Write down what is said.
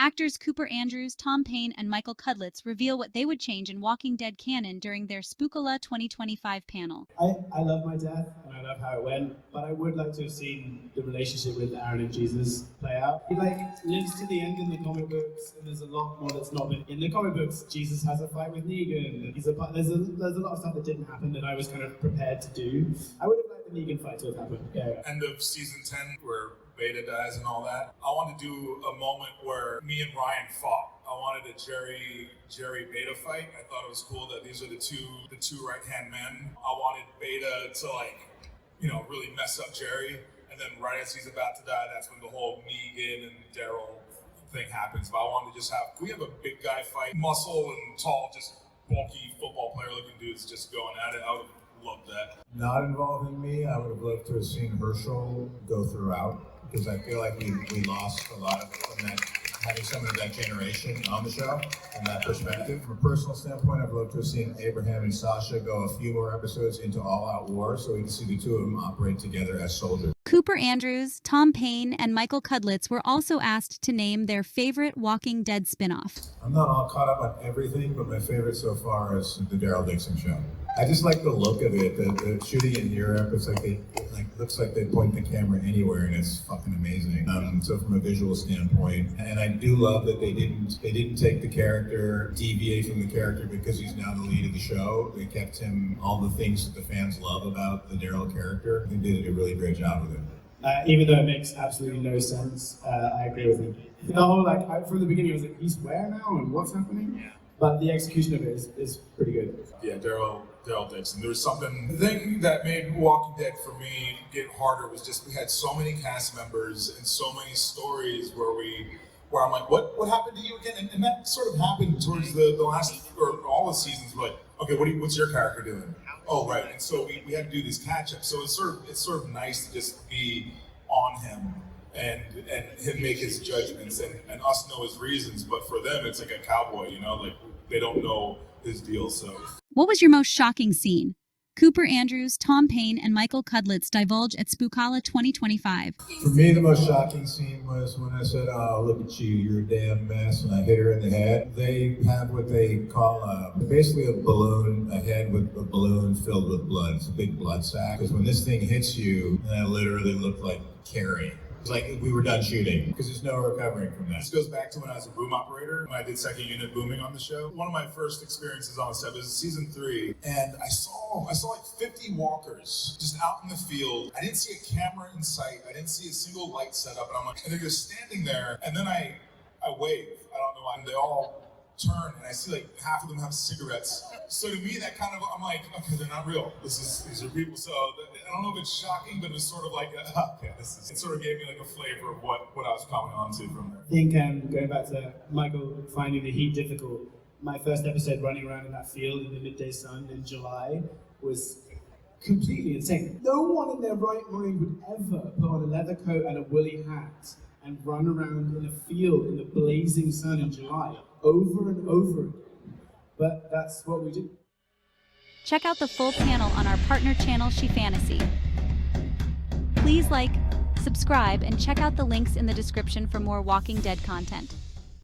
Actors Cooper Andrews, Tom Payne, and Michael Cudlitz reveal what they would change in Walking Dead canon during their Spookala 2025 panel. I love my death, and I love how it went, but I would like to have seen the relationship with Aaron and Jesus play out. He lives to the end in the comic books, and there's a lot more that's not been in the comic books. Jesus has a fight with Negan, and there's a lot of stuff that didn't happen that I was kind of prepared to do. I would have liked the Negan fight to have happened. Yeah. End of season 10, where Beta dies and all that. I want to do a moment where me and Ryan fought. I wanted a Jerry Beta fight. I thought it was cool that these are the two right-hand men. I wanted Beta to really mess up Jerry, and then right as he's about to die, that's when the whole Negan and Daryl thing happens. But I wanted to just can we have a big guy fight, muscle and tall, just bulky football player looking dudes just going at it. I would have loved that. Not involving me, I would have loved to have seen Herschel go throughout, because I feel like we lost a lot from that, having someone of that generation on the show from that perspective. From a personal standpoint, I'd love to have seen Abraham and Sasha go a few more episodes into all-out war so we can see the two of them operate together as soldiers. Cooper Andrews, Tom Payne, and Michael Cudlitz were also asked to name their favorite Walking Dead spin-off. I'm not all caught up on everything, but my favorite so far is the Daryldixon show. I just like the look of it. The shooting in Europe, it's looks like they point the camera anywhere, and it's fucking amazing. So from a visual standpoint, and I do love that they didn't take the character, deviate from the character because he's now the lead of the show. They kept him all the things that the fans love about the Daryl character. They did a really great job with it. Even though it makes absolutely no sense, I agree with him. The whole from the beginning, I was like, he's where now and what's happening? Yeah. But the execution of it is pretty good. Yeah, Daryldixon. There was something. The thing that made Walking Dead for me get harder was just we had so many cast members and so many stories where I'm like, what happened to you again? And that sort of happened towards the last or all the seasons. Like, okay, what's your character doing? Oh, right. And so we had to do these catch-ups. So it's sort of nice to just be on him and him make his judgments and us know his reasons. But for them, it's like a cowboy, they don't know his deal. So what was your most shocking scene? Cooper Andrews, Tom Payne, and Michael Cudlitz divulge at Spookala 2025. For me, the most shocking scene was when I said, "Oh, look at you, you're a damn mess," and I hit her in the head. They have what they call basically a head with a balloon filled with blood. It's a big blood sac. Because when this thing hits you, and I literally looked like Carrie. It's like we were done shooting, because there's no recovering from that. This goes back to when I was a boom operator, when I did second unit booming on the show. One of my first experiences on the set was season 3, and I saw like 50 walkers just out in the field. I didn't see a camera in sight. I didn't see a single light set up, and they're just standing there, and then I wave. I don't know why. And they all turn, and I see like half of them have cigarettes. So to me, that kind of, I'm like, okay, they're not real. These are people. So I don't know if it's shocking, but it was sort of like, it sort of gave me like a flavor of what I was coming on to from there. I think going back to Michael finding the heat difficult, my first episode running around in that field in the midday sun in July was completely insane. No one in their right mind would ever put on a leather coat and a woolly hat and run around in a field in the blazing sun in July over and over again. But that's what we do. Check out the full panel on our partner channel, SheFantasy. Please like, subscribe, and check out the links in the description for more Walking Dead content.